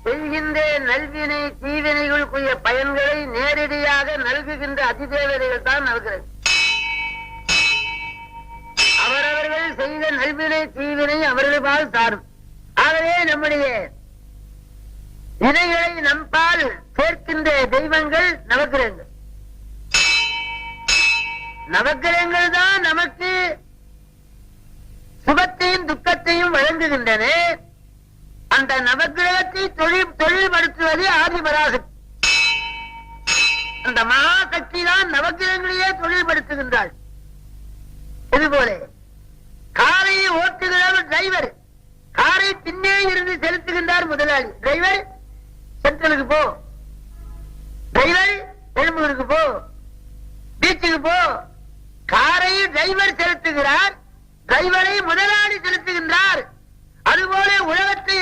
செய்கின்ற நல்வினை தீவினைகளுக்குரிய பயன்களை நேரடியாக நல்குகின்ற அதிதேவதைகள் தான் நல்கிறது. அவரவர்கள் செய்த நல்வினை தீவினை அவர்களால் சாரும். ஆகவே நம்முடைய வினைகளை நம்பால் சேர்க்கின்ற தெய்வங்கள் நவக்கிரகங்கள். நவக்கிரகங்கள் தான் நமக்கு சுகத்தையும் துக்கத்தையும் வழங்குகின்றன. அந்த நவக்கிரகத்தை தொழில்படுத்துவது ஆதிபராசக்தி. அந்த மகாசக்தி தான் நவக்கிரகங்களையே தொழில்படுத்துகின்றாள். இதுபோல காரையை ஓட்டுகிறவர் டிரைவர், காரை பின்னே இருந்து செலுத்துகின்றார் முதலாளி. டிரைவர் சென்ட்ரலுக்கு போ, டிரைவர் எழும்பூருக்கு போ, பீச்சுக்கு போ. காரை டிரைவர் செலுத்துகிறார், டிரைவரை முதலாளி செலுத்துகின்றார். அதுபோல உலகத்தை